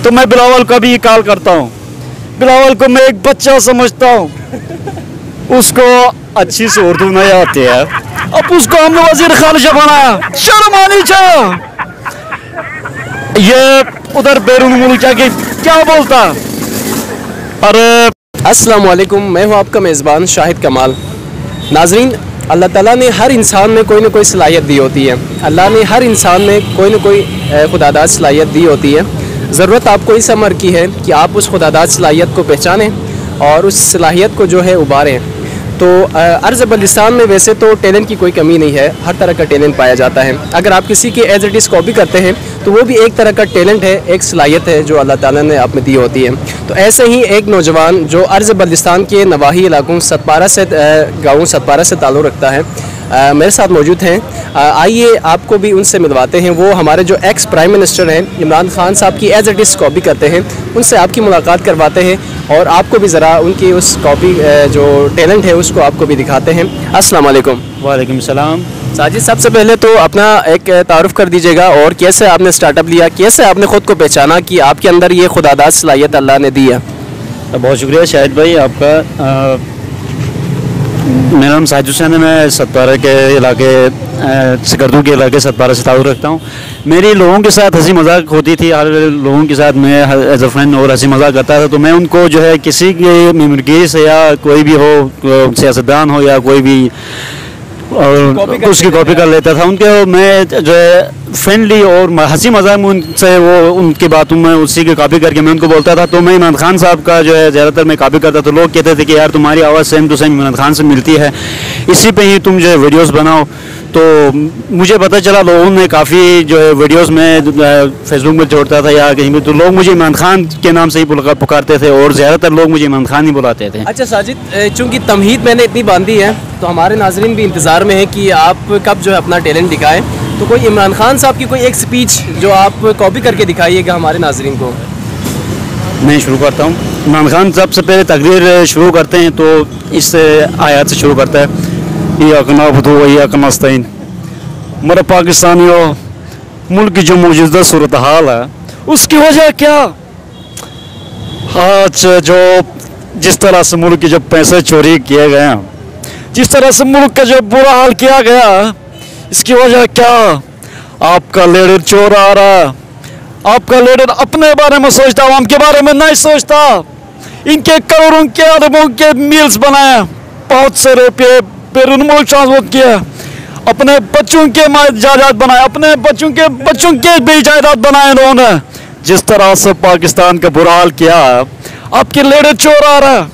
तो मैं बिलावल को भी कॉल करता हूँ। बिलावल को मैं एक बच्चा समझता हूँ, उसको अच्छी से उर्दू नहीं आती है, अब उसको हमने वजीर खारिजा बनाया, शर्म आनी चाहिए। ये उधर बैरून मुल्क जाके क्या बोलता। अरे अस्सलाम वालेकुम, मैं हूँ आपका मेज़बान शाहिद कमाल। नाजरीन, अल्लाह ताला ने हर इंसान में कोई ना कोई सलाहियत दी होती है। अल्लाह ने हर इंसान में कोई ना कोई खुदादाद सलाहियत दी होती है। ज़रूरत आपको इस अमर की है कि आप उस खुदादाद सलाहियत को पहचानें और उस सलाहियत को जो है उबारें। तो अर्ज़ बलूचिस्तान में वैसे तो टैलेंट की कोई कमी नहीं है, हर तरह का टैलेंट पाया जाता है। अगर आप किसी के एज इट इज़ कॉपी करते हैं तो वो भी एक तरह का टैलेंट है, एक सलाहियत है जो अल्लाह ताला ने आप में दी होती है। तो ऐसे ही एक नौजवान जो अर्ज़ बलूचिस्तान के नवाही इलाकों सतपारा से गाँव सतपारा से ताल्लुक़ रखता है, मेरे साथ मौजूद हैं। आइए आपको भी उनसे मिलवाते हैं। वो हमारे जो एक्स प्राइम मिनिस्टर हैं इमरान खान साहब की एज इट इज़ कॉपी करते हैं, उनसे आपकी मुलाकात करवाते हैं और आपको भी ज़रा उनकी उस कॉपी जो टैलेंट है उसको आपको भी दिखाते हैं। अस्सलाम वालेकुम। वालेकुम सलाम। साजिद, सबसे पहले तो अपना एक तारुफ़ कर दीजिएगा और कैसे आपने स्टार्टअप लिया, कैसे आपने ख़ुद को पहचाना कि आपके अंदर ये खुदादाद सलाहियत अल्लाह ने दी है। बहुत शुक्रिया शाहिद भाई आपका। मेरा नाम साजिद हुसैन है, मैं सतपारा के इलाके सिकरदू के इलाके सतपारा से ताल्लुक़ रखता हूँ। मेरी लोगों के साथ हंसी मजाक होती थी, हर लोगों के साथ मैं एज अ फ्रेंड और हंसी मजाक करता था। तो मैं उनको जो है किसी के मेमोरी से या कोई भी हो, सियासतदान हो या कोई भी, और उसकी कॉपी कर लेता था। उनके मैं जो है फ्रेंडली और हंसी मजाक में उनसे वो उनकी बातों में उसी की कॉपी करके मैं उनको बोलता था। तो मैं इमरान खान साहब का जो है ज़्यादातर मैं कॉपी करता। तो लोग कहते थे कि यार तुम्हारी आवाज़ same to same Imran Khan से मिलती है, इसी पे ही तुम जो है वीडियोस बनाओ। तो मुझे पता चला लोगों ने काफ़ी जो है वीडियोस में फेसबुक में जोड़ता था या कहीं भी, तो लोग मुझे इमरान खान के नाम से ही पुकारते थे और ज़्यादातर लोग मुझे इमरान खान ही बुलाते थे। अच्छा साजिद, चूँकि तमहीद मैंने इतनी बांधी है तो हमारे नाजरीन भी इंतज़ार में है कि आप कब जो है अपना टैलेंट दिखाएं। तो कोई इमरान खान साहब की कोई एक स्पीच जो आप कॉपी करके दिखाइएगा हमारे नाजरीन को। मैं शुरू करता हूँ। इमरान खान सबसे पहले तकरीर शुरू करते हैं तो इस आयत से शुरू करता है, नस्तईन। मेरे पाकिस्तानियों, मुल्क की जो मौजूदा सूरत हाल है उसकी वजह क्या, आज जो जिस तरह से मुल्क के जो पैसे चोरी किए गए हैं, जिस तरह से मुल्क का जो बुरा हाल किया गया, इसकी वजह क्या। आपका लीडर चोर आ रहा है, आपका लीडर अपने बारे में सोचता, आवाम के बारे में नहीं सोचता। इनके करोड़ों के अरबों के मील्स बनाए, बहुत से रुपये बैरून मुल्क ट्रांसपोर्ट किया, अपने बच्चों के जायदाद बनाए, अपने बच्चों के भी जायदाद बनाए इन्होंने। जिस तरह से पाकिस्तान का बुरा हाल किया, आपके लीडर चोर आ रहा है।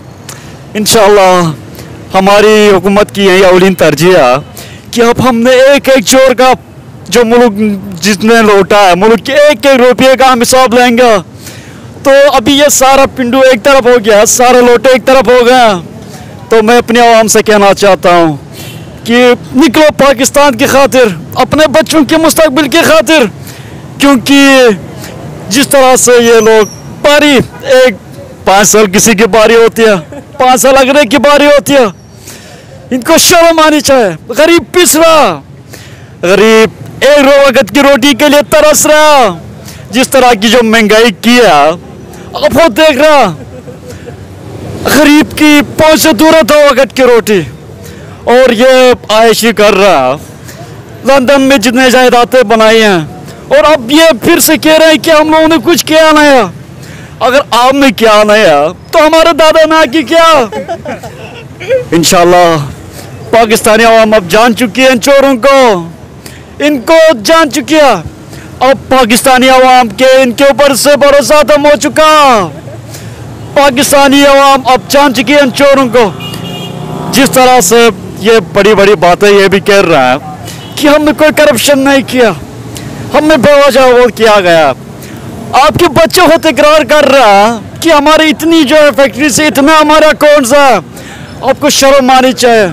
इंशाअल्लाह हमारी हुकूमत की यही अवलीन तरजीह है कि अब हमने एक एक चोर का जो मुल्क जितने लौटा है, मुल्क के एक एक रुपये का हम हिसाब लेंगे। तो अभी ये सारा पिंडू एक तरफ हो गया, सारे लोटे एक तरफ हो गए। तो मैं अपनी आवाम से कहना चाहता हूँ कि निकलो पाकिस्तान की खातिर, अपने बच्चों के मुस्तकबिल की खातिर, क्योंकि जिस तरह से ये लोग बारी एक 5 साल किसी की बारी होती है, 5 साल अगले की बारी होती है, इनको शर्म आनी चाहिए। गरीब पिस रहा, गरीब एक वक्त की रोटी के लिए तरस रहा। जिस तरह की जो महंगाई की है अब वो देख रहा, गरीब की पहुंच से दूर है 2 वक्त की रोटी, और ये आयशी कर रहा। लंदन में जितने जायदादें बनाई हैं और अब ये फिर से कह रहे हैं कि हम लोगों ने कुछ किया नहीं है। अगर आपने किया नहीं है तो हमारे दादा ने की क्या। इंशाल्लाह पाकिस्तानी आवाम अब जान चुकी है इन चोरों को, इनको जान चुकी है। अब पाकिस्तानी आवाम के इनके ऊपर से भरोसा खत्म हो चुका। पाकिस्तानी आवाम अब जान चुकी है इन चोरों को। जिस तरह से ये बड़ी बड़ी बातें ये भी कह रहा है कि हमने कोई करप्शन नहीं किया, हमें बेवजह वोट किया गया। आपके बच्चे होते इकरार कर रहा कि हमारी इतनी जो है फैक्ट्री से इतना हमारा अकाउंट्स है। आपको शर्म आनी चाहिए।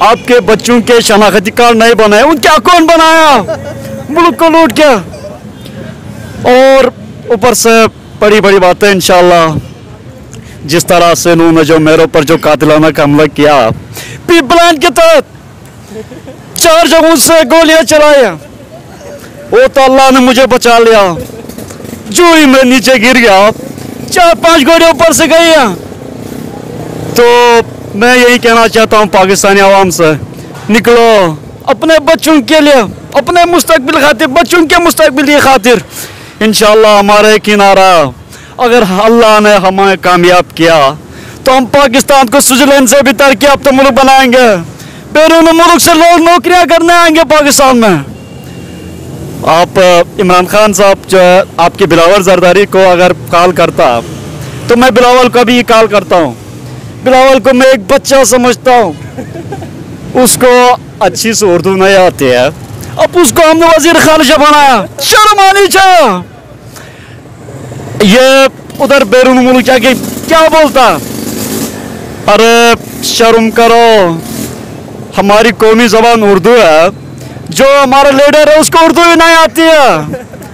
आपके बच्चों के शनाख्ती कार्ड नहीं बनाए, उनके अकाउंट बनाया, मुल्क को लूट गया। और ऊपर से बड़ी बड़ी बातें। इंशाल्लाह जिस तरह से उन्होंने जो मेरे ऊपर जो कातिलाना का हमला किया, पी प्लान के तहत 4 जगहों से गोलियां चलाई, वो तो अल्लाह ने मुझे बचा लिया। जो ही मैं नीचे गिर गया, 4-5 घोड़े ऊपर से गई हैं। तो मैं यही कहना चाहता हूँ पाकिस्तानी आवाम से, निकलो अपने बच्चों के लिए, अपने मुस्तकबिल खातिर, बच्चों के मुस्तकबिल की खातिर। इंशाल्लाह हमारा यकीन आ रहा, अगर अल्लाह ने हमें कामयाब किया तो हम पाकिस्तान को स्विट्जरलैंड से भी तरक्की याफ्ता मुल्क बनाएंगे। बैरून मुल्क से लोग नौकरियां करने आएंगे पाकिस्तान में। आप इमरान खान साहब जो है, आपके बिलावल जरदारी को अगर कॉल करता तो मैं बिलावल को भी कॉल करता हूँ। बिलावल को मैं एक बच्चा समझता हूँ, उसको अच्छी से उर्दू नहीं आती है, अब उसको हमने वजीर खारिजा बनाया, शर्म आनी चाहिए। ये उधर बैरून मुल्क जाके क्या बोलता, अरे शर्म करो, हमारी कौमी जबान उर्दू है, जो हमारा लीडर है उसको उर्दू भी नहीं आती है,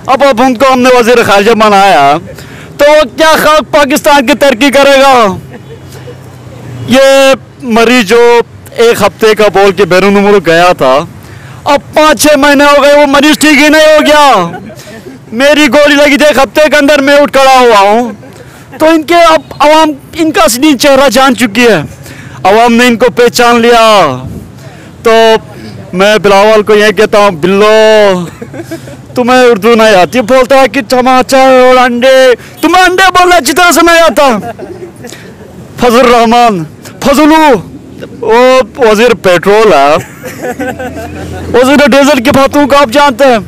अब उनको हमने वजीर खारिजा बनाया तो वो क्या खाक पाकिस्तान की तरक्की करेगा। ये मरीज जो 1 हफ्ते का बोल के बैरून मुल्क गया था, अब 5-6 महीने हो गए, वो मरीज ठीक ही नहीं हो गया। मेरी गोली लगी थी 1 हफ्ते के अंदर, मैं उठ खड़ा हुआ हूँ। तो इनके अब अवाम इनका असली चेहरा जान चुकी है, अवाम ने इनको पहचान लिया। तो मैं बिलावल को यही कहता हूँ, बिल्लो तुम्हें उर्दू नहीं आती, बोलता है कि टमाटर और अंडे, तुम्हें अंडे बोलना अच्छी तरह से नहीं आता। फजल रहमान फजलू वो वजीर पेट्रोल है, वजीर डीजल की बातों को आप जानते हैं।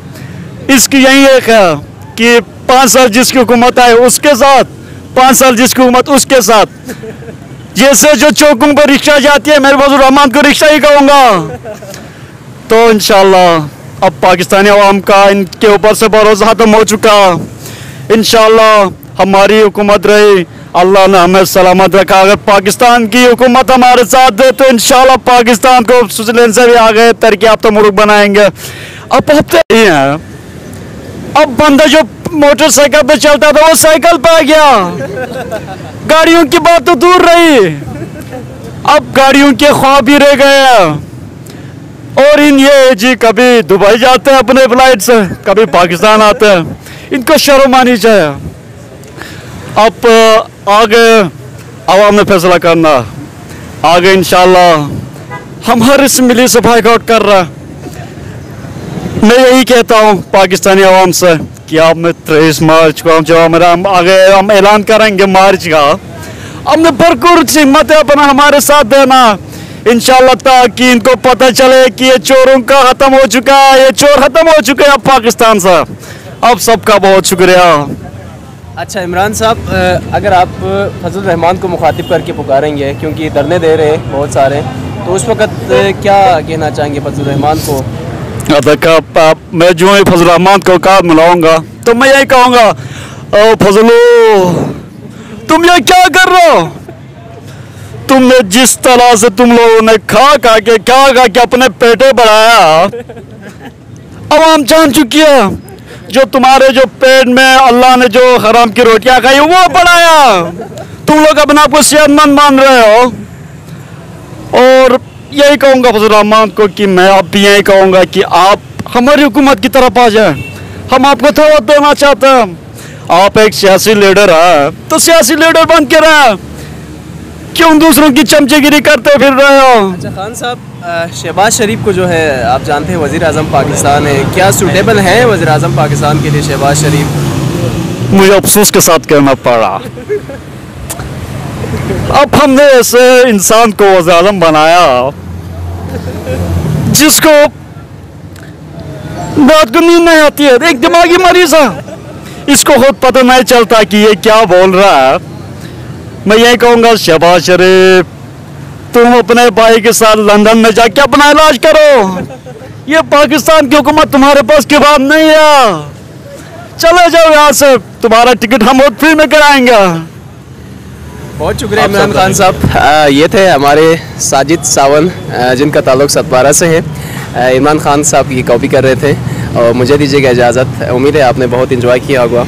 इसकी यही एक है कि 5 साल जिसकी हुकूमत आए उसके साथ, 5 साल जिसकी हुकूमत उसके साथ। जैसे जो चौकों पर रिक्शा जाती है, मैं फजल रहमान को रिक्शा ही कहूँगा। तो इंशाल्लाह अब पाकिस्तानी अवाम का इनके ऊपर से भरोसा खत्म हो चुका। इंशाल्लाह हमारी हुकूमत रही, अल्लाह ने हमें सलामत रखा। अगर पाकिस्तान की हुकूमत हमारे साथ दे तो इंशाल्लाह पाकिस्तान को स्विट्जरलैंड से भी आगे तरक्की याफ्ता मुल्क बनाएंगे। अब हफ्ते ही हैं, अब बंदा जो मोटरसाइकिल पे चलता था वो साइकिल पे आ गया, गाड़ियों की बात तो दूर रही, अब गाड़ियों के ख्वाब ही रह गए हैं। और इन ये जी कभी दुबई जाते हैं अपने फ्लाइट से, कभी पाकिस्तान आते हैं, इनको शर्म आनी चाहिए। अब आगे आवाम ने फैसला करना, आगे इंशाल्लाह हमारे से मिली से बाइकआउट कर रहा है। मैं यही कहता हूँ पाकिस्तानी आवाम से कि आप में 23 मार्च को हम आगे हम ऐलान करेंगे मार्च का, हमने भरपूर हिम्मत है अपना हमारे साथ देना इंशाल्लाह, ताकि इनको पता चले कि ये चोरों का खत्म हो चुका है, ये चोर खत्म हो चुके हैं अब पाकिस्तान से। अब सबका बहुत शुक्रिया। अच्छा इमरान साहब, अगर आप फजल रहमान को मुखातिब करके पुकारेंगे, क्योंकि धरने दे रहे हैं बहुत सारे, तो उस वक़्त क्या कहना चाहेंगे फजल रहमान को? देखा, मैं जो ही फजल रहमान को कहा मिलाऊंगा तो मैं यही कहूँगा, ओ फजलो तुम ये क्या कर रहे हो? तुमने जिस तरह से तुम लोगों ने खा के अपने पेटे बढ़ाया, अवाम जान चुकी है, जो तुम्हारे जो पेट में अल्लाह ने जो हराम की रोटियां खाई वो बढ़ाया। तुम लोग अपने आप को सेहतमंद मान रहे हो। और यही कहूँगा फजल रहमान को कि मैं अब भी यही कहूँगा कि आप हमारी हुकूमत की तरफ आ जाए, हम आपको दावत देना चाहते हैं। आप एक सियासी लीडर है तो सियासी लीडर बन के रहे, क्यों दूसरों की चमचेगिरी करते फिर रहे हो? अच्छा खान साहब, शहबाज शरीफ को जो है आप जानते हैं वज़ीर आज़म पाकिस्तान है, क्या सूटेबल है वज़ीर आज़म पाकिस्तान के लिए शहबाज शरीफ? मुझे अफसोस के साथ कहना पड़ा, अब हमने ऐसे इंसान को वज़ीर आज़म बनाया जिसको बात को नींद नहीं आती है, एक दिमागी मरीज है, इसको खुद पता नहीं चलता कि ये क्या बोल रहा है। मैं यही कहूँगा शहबाज शरीफ, तुम अपने भाई के साथ लंदन में जाके अपना इलाज करो, ये पाकिस्तान की हुकूमत तुम्हारे पास की बात नहीं है, चले जाओ यहाँ से, तुम्हारा टिकट हम बहुत फ्री में कराएंगे। बहुत शुक्रिया इमरान खान साहब। ये थे हमारे साजिद सावन, जिनका ताल्लुक सतपारा से है। इमरान खान साहब की कॉपी कर रहे थे और मुझे दीजिएगा इजाज़त। उम्मीद है आपने बहुत इंजॉय किया होगा।